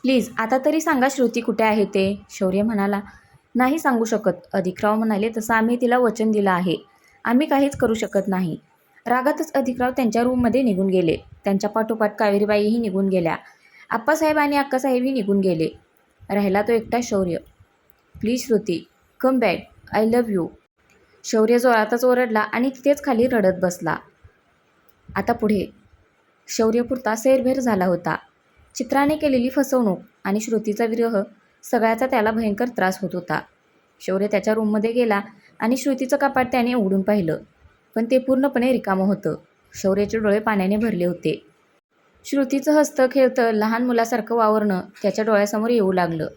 Please आता तरी सांगा श्रुती कुठे आहे ते, शौर्य म्हणाला. नाही सांगू शकत, अधिकराव म्हणाले. तसं आम्ही तिला वचन दिलं आहे. आम्ही काहीच करू शकत नाही. रागातच अधिकराव त्यांच्या रूममध्ये निघून गेले. त्यांच्या पाठोपाठ कावेरीबाईही निघून गेल्या. आप्पासाहेब आणि अक्कासाहेबही निघून गेले. राहिला तो एकटा शौर्य. Please Shruti, come back, I love you. शौर्य जोरातच ओरडला आणि तिथेच खाली रडत बसला. आता पुढे शौर्यपुरता सैरभैर झाला होता. चित्राने केलेली फसवणूक आणि श्रुतीचा विरह सगळ्याचा त्याला भयंकर त्रास होत होता. शौर्य त्याच्या रूममध्ये गेला आणि श्रुतीचं कपाट त्याने उघडून पाहिलं, पण ते पूर्णपणे रिकामं होतं. शौर्याचे डोळे पाण्याने भरले होते. श्रुतीचं हसतं खेळतं लहान मुलासारखं वावरणं त्याच्या डोळ्यासमोर येऊ लागलं.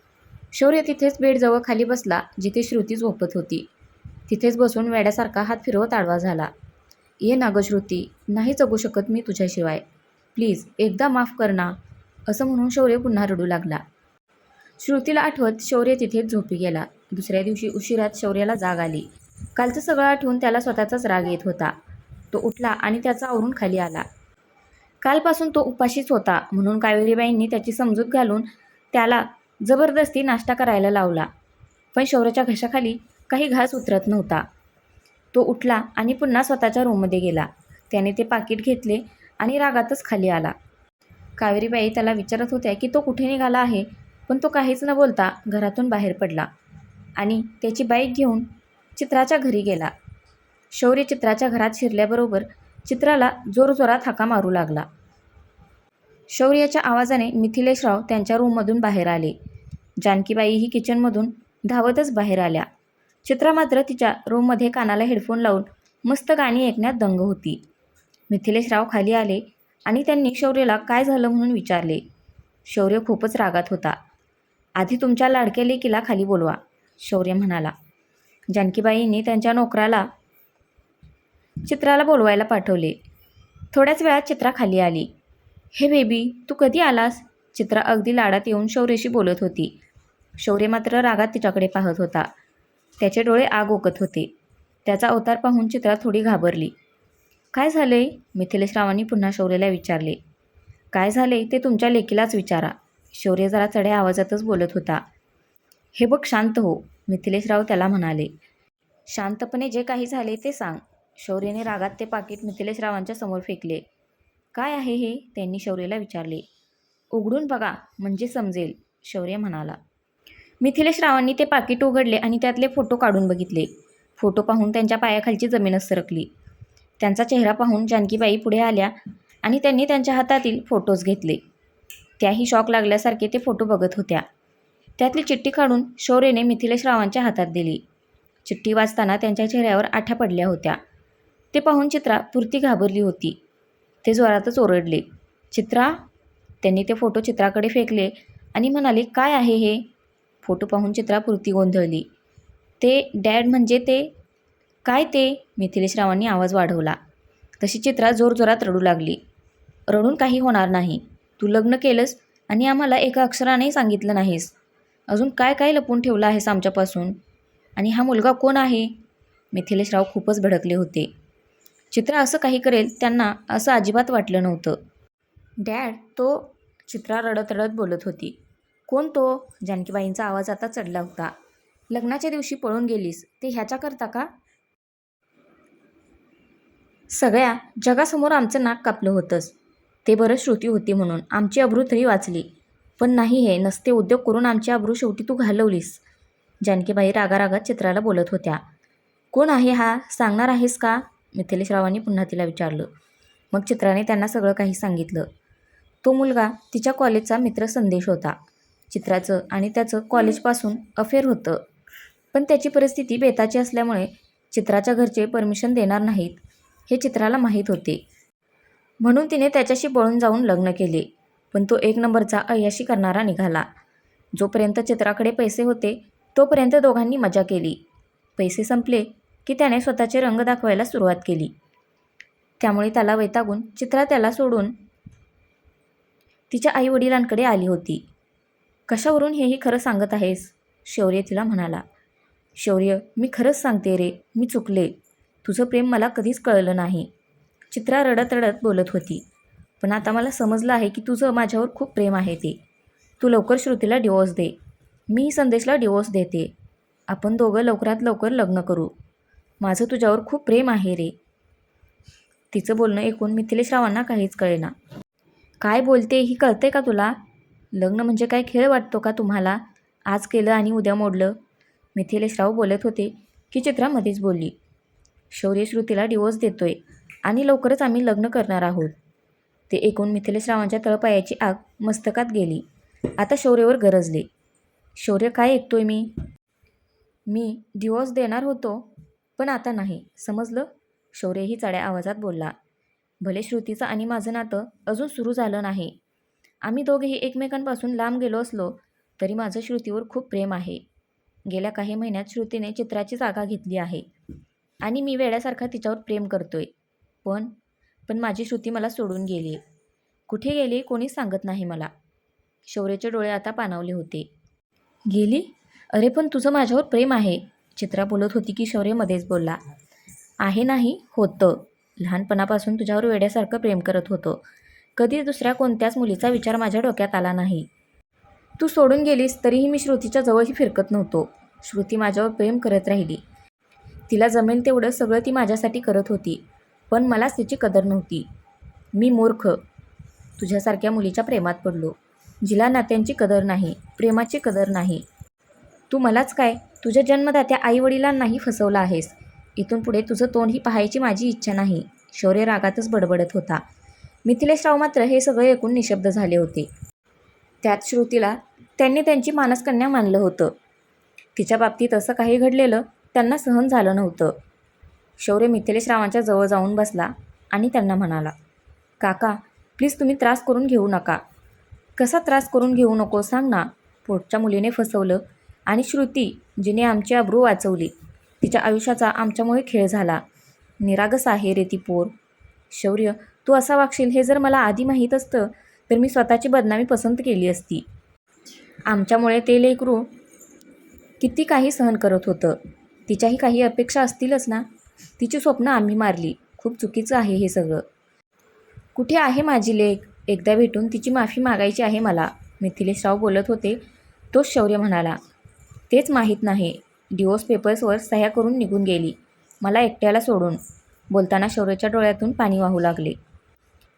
शौर्य तिथेच बेडजवळ खाली बसला जिथे श्रुती झोपत होती. तिथेच बसून वेड्यासारखा हात फिरवत आडवा झाला. ये ना गं श्रुती, नाही जगू शकत मी तुझ्याशिवाय. प्लीज एकदा माफ कर ना, असं म्हणून शौर्य पुन्हा रडू लागला. श्रुतीला आठवत शौर्य तिथेच झोपी गेला. दुसऱ्या दिवशी उशिरात शौर्याला जाग आली. कालचं सगळं आठवून त्याला स्वतःचाच राग येत होता. तो उठला आणि त्याचा आवरून खाली आला. कालपासून तो उपाशीच होता म्हणून कावेरीबाईंनी त्याची समजूत घालून त्याला जबरदस्ती नाश्ता करायला लावला. पण शौर्याच्या घशाखाली काही घास उतरत नव्हता. तो उठला आणि पुन्हा स्वतःच्या रूममध्ये गेला. त्याने ते पाकीट घेतले आणि रागातच खाली आला. कावेरीबाई त्याला विचारत होत्या की तो कुठे निघाला आहे, पण तो काहीच न बोलता घरातून बाहेर पडला आणि त्याची बाईक घेऊन चित्राच्या घरी गेला. शौर्य चित्राच्या घरात शिरल्याबरोबर चित्राला जोरजोरात हाका मारू लागला. शौर्याच्या आवाजाने मिथिलेशराव त्यांच्या रूममधून बाहेर आले. जानकीबाईही किचनमधून धावतच बाहेर आल्या. चित्रा मात्र तिच्या रूममध्ये कानाला हेडफोन लावून मस्त गाणी ऐकण्यात दंग होती. मिथिलेशराव खाली आले आणि त्यांनी शौर्याला काय झालं म्हणून विचारले. शौर्य खूपच रागात होता. आधी तुमच्या लाडक्या लेकीला खाली बोलवा, शौर्य म्हणाला. जानकीबाईंनी त्यांच्या नोकराला चित्राला बोलवायला पाठवले. थोड्याच वेळात चित्रा खाली आली. हे बेबी, तू कधी आलास? चित्रा अगदी लाडात येऊन शौर्याशी बोलत होती. शौर्य मात्र रागात तिच्याकडे पाहत होता. त्याचे डोळे आग ओकत होते. त्याचा अवतार पाहून चित्रा थोडी घाबरली. काय झालंय? मिथिलेशरावांनी पुन्हा शौर्याला विचारले. काय झाले ते तुमच्या लेकीलाच विचारा, शौर्य जरा चढ्या आवाजातच बोलत होता. हे बघ शांत हो, मिथिलेशराव त्याला म्हणाले. शांतपणे जे काही झाले ते सांग. शौर्याने रागात ते पाकीट मिथिलेशरावांच्या समोर फेकले. काय आहे हे? त्यांनी शौर्याला विचारले. उघडून बघा म्हणजे समजेल, शौर्य म्हणाला. मिथिलेशरावांनी ते पाकीट उघडले आणि त्यातले फोटो काढून बघितले. फोटो पाहून त्यांच्या पायाखालची जमीनच सरकली. त्यांचा चेहरा पाहून जानकीबाई पुढे आल्या आणि त्यांनी त्यांच्या हातातील फोटोज घेतले. त्याही शॉक लागल्यासारखे ते फोटो बघत होत्या. त्यातली चिठ्ठी काढून शौर्यने मिथिलेशरावांच्या हातात दिली. चिठ्ठी वाचताना त्यांच्या चेहऱ्यावर आठ्या पडल्या होत्या. ते पाहून चित्रा पुरती घाबरली होती. ते जोरातच ओरडले. चित्रा, त्यांनी ते फोटो चित्राकडे फेकले आणि म्हणाले, काय आहे हे? फोटो पाहून चित्रा पुरती गोंधळली. ते डॅड म्हणजे ते काय ते? मिथिलेशरावांनी आवाज वाढवला. तशी चित्रा जोरजोरात रडू लागली. रडून काही होणार नाही. तू लग्न केलंस आणि आम्हाला एका अक्षरानेही सांगितलं नाहीस. अजून काय काय लपून ठेवलं आहेस आमच्यापासून? आणि हा मुलगा कोण आहे? मिथिलेशराव खूपच भडकले होते. चित्रा असं काही करेल त्यांना असं अजिबात वाटलं नव्हतं. डॅड, तो, चित्रा रडत रडत बोलत होती. कोण तो? जानकीबाईंचा आवाज आता चढला होता. लग्नाच्या दिवशी पळून गेलीस ते ह्याच्याकरता का? सगळ्या जगासमोर आमचं नाक कापलं होतंस. ते बरं श्रुती होती म्हणून आमची अब्रू तरी वाचली. पण नाही, हे नसते उद्योग करून आमची अब्रू शेवटी तू घालवलीस. जानकीबाई रागारागात चित्राला बोलत होत्या. कोण आहे हा? सांगणार आहेस का? मिथिलेशरावांनी पुन्हा तिला विचारलं. मग चित्राने त्यांना सगळं काही सांगितलं. तो मुलगा तिच्या कॉलेजचा मित्र संदेश होता. चित्राचं आणि त्याचं कॉलेजपासून अफेअर होतं. पण त्याची परिस्थिती बेताची असल्यामुळे चित्राच्या घरचे परमिशन देणार नाहीत हे चित्राला माहीत होते. म्हणून तिने त्याच्याशी पळून जाऊन लग्न केले. पण तो एक नंबरचा अय्याशी करणारा निघाला. जोपर्यंत चित्राकडे पैसे होते तोपर्यंत दोघांनी मजा केली. पैसे संपले की त्याने स्वतःचे रंग दाखवायला सुरुवात केली. त्यामुळे त्याला वैतागून चित्रा त्याला सोडून तिच्या आईवडिलांकडे आली होती. कशावरून हेही खरं सांगत आहेस? शौर्य तिला म्हणाला. शौर्य, मी खरंच सांगते रे, मी चुकले. तुझं प्रेम मला कधीच कळलं नाही. चित्रा रडत रडत बोलत होती. पण आता मला समजलं आहे की तुझं माझ्यावर खूप प्रेम आहे ते. तू लवकर श्रुतीला डिवोर्स दे. मीही संदेशला डिवोर्स देते. आपण दोघं लवकरात लवकर लग्न करू. माझं तुझ्यावर खूप प्रेम आहे रे. तिचं बोलणं ऐकून मिथिलेशरावांना काहीच कळेना. काय बोलते ही कळते का तुला? लग्न म्हणजे काय खेळ वाटतो का तुम्हाला? आज केलं आणि उद्या मोडलं. मिथिलेशराव बोलत होते की चित्रा मध्येच बोलली. शौर्य श्रुतीला डिवोर्स देतोय आणि लवकरच आम्ही लग्न करणार आहोत. ते ऐकून मिथिलेशरावांच्या तळपायाची आग मस्तकात गेली. आता शौर्यवर गरजले. शौर्य काय ऐकतोय मी? मी डिवोर्स देणार होतो पण आता नाही, समजलं? शौर्यही चढ्या आवाजात बोलला. भले श्रुतीचं आणि माझं नातं अजून सुरू झालं नाही. आम्ही दोघेही एकमेकांपासून लांब गेलो असलो तरी माझं श्रुतीवर खूप प्रेम आहे. गेल्या काही महिन्यात श्रुतीने चित्राची जागा घेतली आहे आणि मी वेड्यासारखा तिच्यावर प्रेम करतोय. पण माझी श्रुती मला सोडून गेली. कुठे गेली कोणीच सांगत नाही मला. शौर्याचे डोळे आता पाणावले होते. गेली? अरे पण तुझं माझ्यावर प्रेम आहे. चित्रा बोलत होती की शौर्य मध्येच बोलला. आहे नाही होतं. लहानपणापासून तुझ्यावर वेड्यासारखं प्रेम करत होतो. कधी दुसऱ्या कोणत्याच मुलीचा विचार माझ्या डोक्यात आला नाही. तू सोडून गेलीस तरीही मी श्रुतीच्या जवळही फिरकत नव्हतो. श्रुती माझ्यावर प्रेम करत राहिली. तिला जमेल तेवढं सगळं ती माझ्यासाठी करत होती. पण मलाच तिची कदर नव्हती. मी मूर्ख तुझ्यासारख्या मुलीच्या प्रेमात पडलो, जिला नात्यांची कदर नाही, प्रेमाची कदर नाही. तू मलाच काय, तुझ्या जन्मदात्या आईवडिलांनाही फसवलं आहेस. इथून पुढे तुझं तोंडही पाहायची माझी इच्छा नाही. शौर्य रागातच बडबडत होता. मिथिलेशराव मात्र हे सगळे ऐकून निशब्द झाले होते. त्यात श्रुतीला त्यांनी त्यांची मानसकन्या मानलं होतं. तिच्या बाबतीत असं काही घडलेलं त्यांना सहन झालं नव्हतं. शौर्य मिथिलेशरावांच्या जवळ जाऊन बसला आणि त्यांना म्हणाला, काका प्लीज तुम्ही त्रास करून घेऊ नका. कसा त्रास करून घेऊ नको सांग ना. पोटच्या मुलीने फसवलं आणि श्रुती जिने आमची अब्रू वाचवली, तिच्या आयुष्याचा आमच्यामुळे खेळ झाला. निरागस आहे रे ती पोर. शौर्य तू असा वागशील हे जर मला आधी माहीत असतं तर मी स्वतःची बदनामी पसंत केली असती. आमच्यामुळे ते लेकरू किती काही सहन करत होतं. तिच्याही काही अपेक्षा असतीलच ना. तिची स्वप्न आम्ही मारली. खूप चुकीचं आहे हे सगळं. कुठे आहे माझी लेक? एकदा भेटून तिची माफी मागायची आहे मला. मिथिलेशराव बोलत होते. तोच शौर्य म्हणाला, तेच माहीत नाही. डिवोर्स पेपर्सवर सह्या करून निघून गेली, मला एकट्याला सोडून. बोलताना शौर्याच्या डोळ्यातून पाणी वाहू लागले.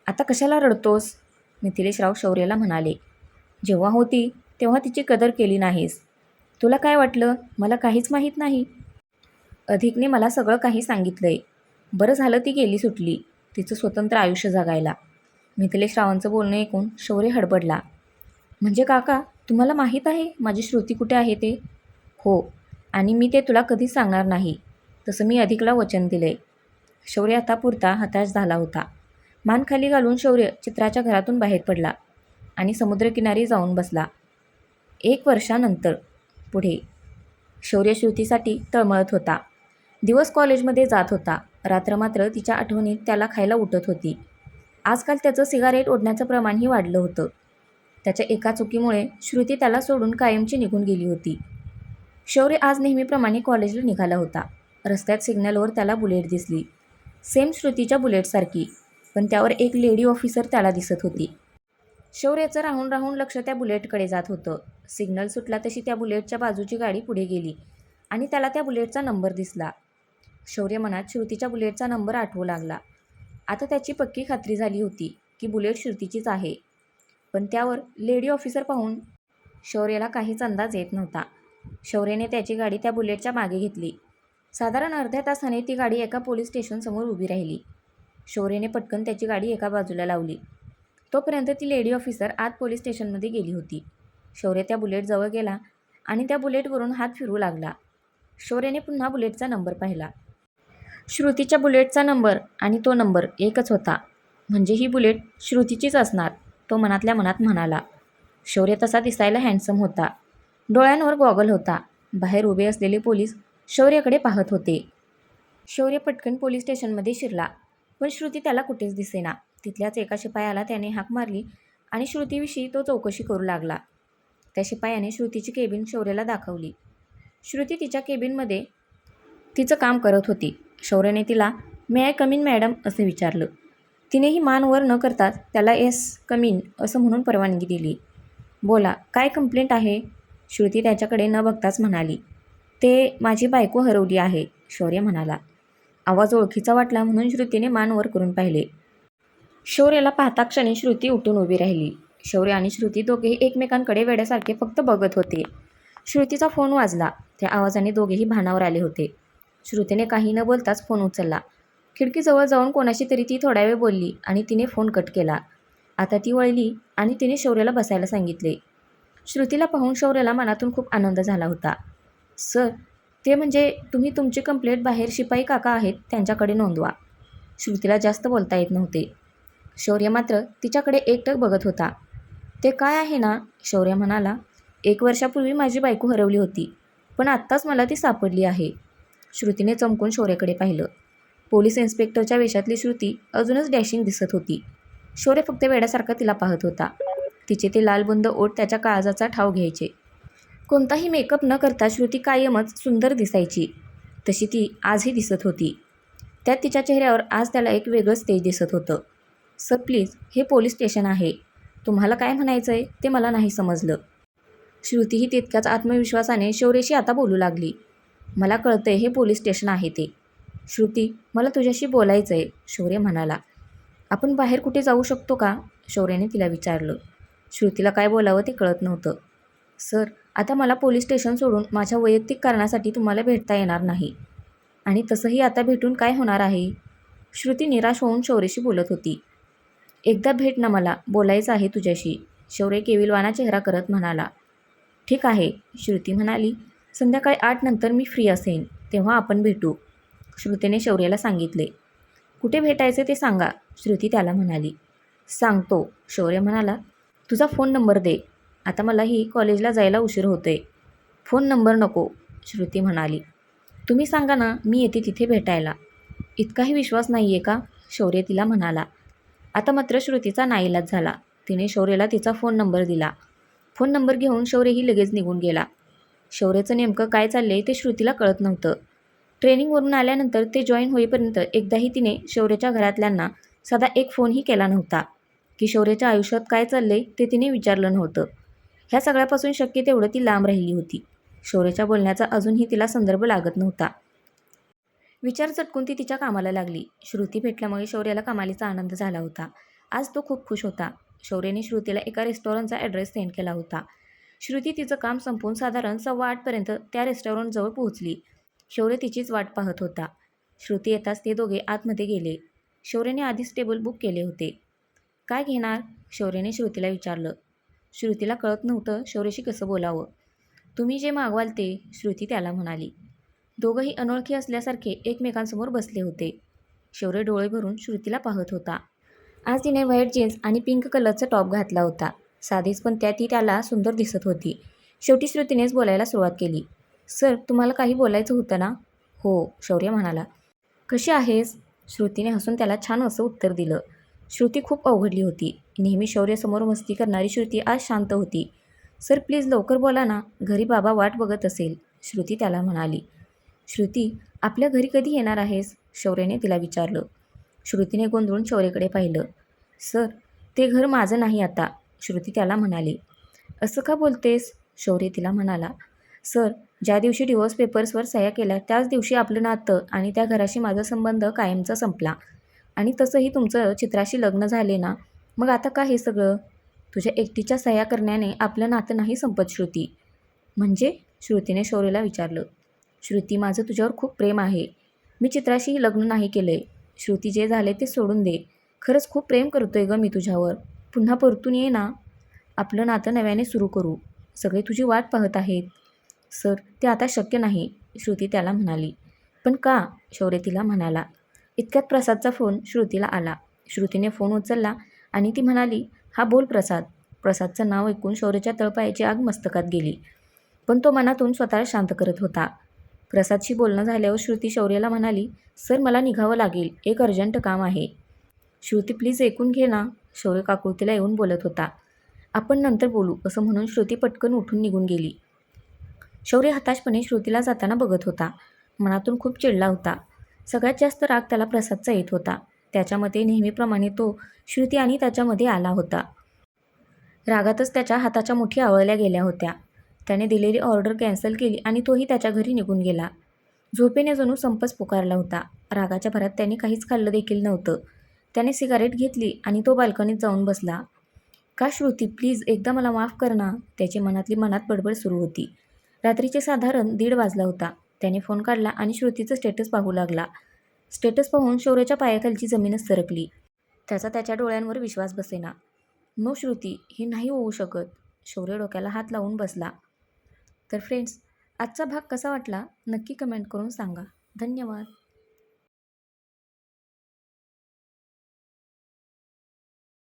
आता कशाला रडतोस? मिथिलेशराव शौर्याला म्हणाले. जेव्हा होती तेव्हा तिची कदर केली नाहीस. तुला काय वाटलं मला काहीच माहीत नाही? अधिकने मला सगळं काही सांगितलंय. बरं झालं ती गेली सुटली, तिचं स्वतंत्र आयुष्य जगायला. मिथिलेशरावांचं बोलणं ऐकून शौर्य हडबडला. म्हणजे काका तुम्हाला माहीत आहे माझी श्रुती कुठे आहे ते? हो, आणि मी ते तुला कधीच सांगणार नाही. तसं मी अधिकला वचन दिलंय. शौर्य आता पुरता हताश झाला होता. मान खाली घालून शौर्य चित्राच्या घरातून बाहेर पडला आणि समुद्रकिनारी जाऊन बसला. 1 वर्षानंतर पुढे शौर्य श्रुतीसाठी तळमळत होता. दिवस कॉलेजमध्ये जात होता. रात्र मात्र तिच्या आठवणीत त्याला खायला उठत होती. आजकाल त्याचं सिगारेट ओढण्याचं प्रमाणही वाढलं होतं. त्याच्या एका चुकीमुळे श्रुती त्याला सोडून कायमची निघून गेली होती. शौर्य आज नेहमीप्रमाणे कॉलेजला निघाला होता. रस्त्यात सिग्नलवर त्याला बुलेट दिसली. सेम श्रुतीच्या बुलेटसारखी, पण त्यावर एक लेडी ऑफिसर त्याला दिसत होती. शौर्याचं राहून राहून लक्ष त्या बुलेटकडे जात होतं. सिग्नल सुटला तशी त्या बुलेटच्या बाजूची गाडी पुढे गेली आणि त्याला त्या बुलेटचा नंबर दिसला. शौर्य मनात श्रुतीच्या बुलेटचा नंबर आठवू लागला. आता त्याची पक्की खात्री झाली होती की बुलेट श्रुतीचीच आहे. पण त्यावर लेडी ऑफिसर पाहून शौर्याला काहीच अंदाज येत नव्हता. शौर्याने त्याची गाडी त्या बुलेटच्या मागे घेतली. साधारण अर्ध्या तासाने ती गाडी एका पोलीस स्टेशनसमोर उभी राहिली. शौर्याने पटकन त्याची गाडी एका बाजूला लावली. तोपर्यंत ती लेडी ऑफिसर आत पोलीस स्टेशनमध्ये गेली होती. शौर्य त्या बुलेटजवळ गेला आणि त्या बुलेटवरून हात फिरवू लागला. शौर्याने पुन्हा बुलेटचा नंबर पाहिला. श्रुतीच्या बुलेटचा नंबर आणि तो नंबर एकच होता. म्हणजे ही बुलेट श्रुतीचीच असणार, तो मनातल्या मनात म्हणाला. शौर्य तसा दिसायला हँडसम होता. डोळ्यांवर गॉगल होता. बाहेर उभे असलेले पोलीस शौर्याकडे पाहत होते. शौर्य पटकन पोलीस स्टेशनमध्ये शिरला, पण श्रुती त्याला कुठेच दिसेना. तिथल्याच एका शिपायाला त्याने हाक मारली आणि श्रुतीविषयी तो चौकशी करू लागला. त्या शिपायाने श्रुतीची केबिन शौर्याला दाखवली. श्रुती तिच्या केबिनमध्ये तिचं काम करत होती. शौर्याने तिला मे आय कम इन मॅडम असं विचारलं. तिनेही मान वर न करताच त्याला येस कम इन असं म्हणून परवानगी दिली. बोला, काय कंप्लेंट आहे? श्रुती त्याच्याकडे न बघताच म्हणाली. ते माझी बायको हरवली आहे, शौर्य म्हणाला. आवाज ओळखीचा वाटला म्हणून श्रुतीने मान वर करून पाहिले. शौर्याला पाहता क्षणी श्रुती उठून उभी राहिली. शौर्य आणि श्रुती दोघेही एकमेकांकडे वेड्यासारखे फक्त बघत होते. श्रुतीचा फोन वाजला. त्या आवाजाने दोघेही भानावर आले होते. श्रुतीने काही न बोलताच फोन उचलला. खिडकीजवळ जाऊन कोणाशी तरी ती थोडा वेळ बोलली आणि तिने फोन कट केला. आता ती वळली आणि तिने शौर्याला बसायला सांगितले. श्रुतीला पाहून शौर्याला मनातून खूप आनंद झाला होता. सर, ते म्हणजे तुम्ही तुमची कंप्लेंट बाहेर शिपाई काका आहेत त्यांच्याकडे नोंदवा. श्रुतीला जास्त बोलता येत नव्हते. शौर्य मात्र तिच्याकडे एकटक बघत होता. ते काय आहे ना, शौर्य म्हणाला. 1 वर्षापूर्वी माझी बायको हरवली होती, पण आत्ताच मला ती सापडली आहे. श्रुतीने चमकून शौर्याकडे पाहिलं. पोलीस इन्स्पेक्टरच्या वेशातली श्रुती अजूनच डॅशिंग दिसत होती. शौर्य फक्त वेड्यासारखा तिला पाहत होता. तिचे ते लालबुंद ओठ त्याच्या काळजाचा ठाव घ्यायचे. कोणताही मेकअप न करता श्रुती कायमच सुंदर दिसायची. तशी ती आजही दिसत होती. त्यात तिच्या चेहऱ्यावर आज त्याला एक वेगळंच तेज दिसत होतं. सर प्लीज, हे पोलीस स्टेशन आहे. तुम्हाला काय म्हणायचं आहे ते मला नाही समजलं. श्रुतीही तितक्याच आत्मविश्वासाने शौर्याशी आता बोलू लागली. मला कळतंय हे पोलीस स्टेशन आहे ते. श्रुती, मला तुझ्याशी बोलायचं आहे, शौर्य म्हणाला. आपण बाहेर कुठे जाऊ शकतो का, शौर्याने तिला विचारलं. श्रुतीला काय बोलावं ते कळत नव्हतं. सर, आता मला पोलीस स्टेशन सोडून माझ्या वैयक्तिक कारणासाठी तुम्हाला भेटता येणार नाही. आणि तसंही आता भेटून काय होणार आहे? श्रुती निराश होऊन शौर्याशी बोलत होती. एकदा भेट ना, मला बोलायचं आहे तुझ्याशी, शौर्य केविलवाणा चेहरा करत म्हणाला. ठीक आहे, श्रुती म्हणाली. संध्याकाळी 8 नंतर मी फ्री असेन, तेव्हा आपण भेटू, श्रुतीने शौर्याला सांगितले. कुठे भेटायचे ते सांगा, श्रुती त्याला म्हणाली. सांगतो, शौर्य म्हणाला. तुझा फोन नंबर दे, आता मलाही कॉलेजला जायला उशीर होतोय. फोन नंबर नको, श्रुती म्हणाली. तुम्ही सांगा ना, मी येते तिथे भेटायला. इतकाही विश्वास नाही आहे का, शौर्य तिला म्हणाला. आता मात्र श्रुतीचा नाईलाज झाला. तिने शौर्याला तिचा फोन नंबर दिला. फोन नंबर घेऊन शौर्यही लगेच निघून गेला. शौर्याचं नेमकं काय चाललंय ते श्रुतीला कळत नव्हतं. ट्रेनिंगवरून आल्यानंतर ते जॉईन होईपर्यंत एकदाही तिने शौर्याच्या घरातल्यांना साधा एक फोनही केला नव्हता, की शौर्याच्या आयुष्यात काय चाललंय ते तिने विचारलं नव्हतं. ह्या सगळ्यापासून शक्य तेवढं ती लांब राहिली होती. शौर्याच्या बोलण्याचा अजूनही तिला संदर्भ लागत नव्हता. विचार चटकून ती तिच्या कामाला लागली. श्रुती भेटल्यामुळे शौर्याला कमालीचा आनंद झाला होता. आज तो खूप खुश होता. शौर्याने श्रुतीला एका रेस्टॉरंटचा ॲड्रेस सेंड केला होता. श्रुती तिचं काम संपवून साधारण 7:15 त्या रेस्टॉरंटजवळ पोहोचली. शौर्य तिचीच वाट पाहत होता. श्रुती येताच ते दोघे आतमध्ये गेले. शौर्याने आधीच टेबल बुक केले होते. काय घेणार, शौर्याने श्रुतीला विचारलं. श्रुतीला कळत नव्हतं शौर्याशी कसं बोलावं. तुम्ही जे मागवाल ते, श्रुती त्याला म्हणाली. दोघंही अनोळखी असल्यासारखे एकमेकांसमोर बसले होते. शौर्य डोळे भरून श्रुतीला पाहत होता. आज तिने व्हाईट जीन्स आणि पिंक कलरचा टॉप घातला होता. साधीच पण ती त्याला सुंदर दिसत होती. शेवटी श्रुतीनेच बोलायला सुरुवात केली. सर, तुम्हाला काही बोलायचं होतं ना? हो, शौर्य म्हणाला. कशी आहेस? श्रुतीने हसून त्याला छान असं उत्तर दिलं. श्रुती खूप अवघडली होती. नेहमी शौर्यासमोर मस्ती करणारी श्रुती आज शांत होती. सर प्लीज लवकर बोला ना, घरी बाबा वाट बघत असेल, श्रुती त्याला म्हणाली. श्रुती, आपल्या घरी कधी येणार आहेस, शौर्याने तिला विचारलं. श्रुतीने गोंधळून शौर्याकडे पाहिलं. सर, ते घर माझं नाही आता, श्रुती त्याला म्हणाली. असं का बोलतेस, शौर्य तिला म्हणाला. सर, ज्या दिवशी डिवोर्स पेपर्सवर सह्या केल्या त्याच दिवशी आपलं नातं आणि त्या घराशी माझा संबंध कायमचा संपला. आणि तसंही तुमचं चित्राशी लग्न झाले ना, मग आता का हे सगळं? तुझ्या एकटीच्या सह्या करण्याने आपलं नातं नाही संपत, श्रुती. म्हणजे, श्रुतीने शौर्याला विचारलं. श्रुती, माझं तुझ्यावर खूप प्रेम आहे. मी चित्राशीही लग्न नाही केलं आहे. श्रुती, जे झाले ते सोडून दे. खरंच खूप प्रेम करतोय गं मी तुझ्यावर. पुन्हा परतून ये ना. आपलं नातं नव्याने सुरू करू. सगळे तुझी वाट पाहत आहेत. सर, ते आता शक्य नाही, श्रुती त्याला म्हणाली. पण का, शौर्य तिला म्हणाला. इतक्यात प्रसादचा फोन श्रुतीला आला. श्रुतीने फोन उचलला आणि ती म्हणाली, हा बोल प्रसाद. प्रसादचं नाव ऐकून शौर्याच्या तळपायाची आग मस्तकात गेली. पण तो मनातून स्वतःला शांत करत होता. प्रसादशी बोलणं झाल्यावर श्रुती शौर्याला म्हणाली, सर मला निघावं लागेल, एक अर्जंट काम आहे. श्रुती प्लीज ऐकून घे ना, शौर्य काकुळतीला येऊन बोलत होता. आपण नंतर बोलू, असं म्हणून श्रुती पटकन उठून निघून गेली. शौर्य हताशपणे श्रुतीला जाताना बघत होता. मनातून खूप चिडला होता. सगळ्यात जास्त राग त्याला प्रसादचा येत होता. त्याच्या मते नेहमीप्रमाणे तो श्रुती आणि त्याच्यामध्ये आला होता. रागातच त्याच्या हाताच्या मुठी आवळल्या गेल्या होत्या. त्याने दिलेली ऑर्डर कॅन्सल केली आणि तोही त्याच्या घरी निघून गेला. झोपेने जणू संपच पुकारला होता. रागाच्या भरात त्याने काहीच खाल्लं देखील नव्हतं. त्याने सिगारेट घेतली आणि तो बाल्कनीत जाऊन बसला. का श्रुती, प्लीज एकदा मला माफ कर ना, त्याची मनातली मनात बडबड सुरू होती. रात्रीचे साधारण 1:30 वाजला होता. त्याने फोन काढला आणि श्रुतीचं स्टेटस पाहू लागला. स्टेटस पाहून शौर्याच्या पायाखालची जमीनच सरकली. त्याचा त्याच्या डोळ्यांवर विश्वास बसेना. नो श्रुती, हे नाही होऊ शकत. शौर्य डोक्याला हात लावून बसला. तर फ्रेंड्स, आजचा भाग कसा वाटला नक्की कमेंट करून सांगा. धन्यवाद.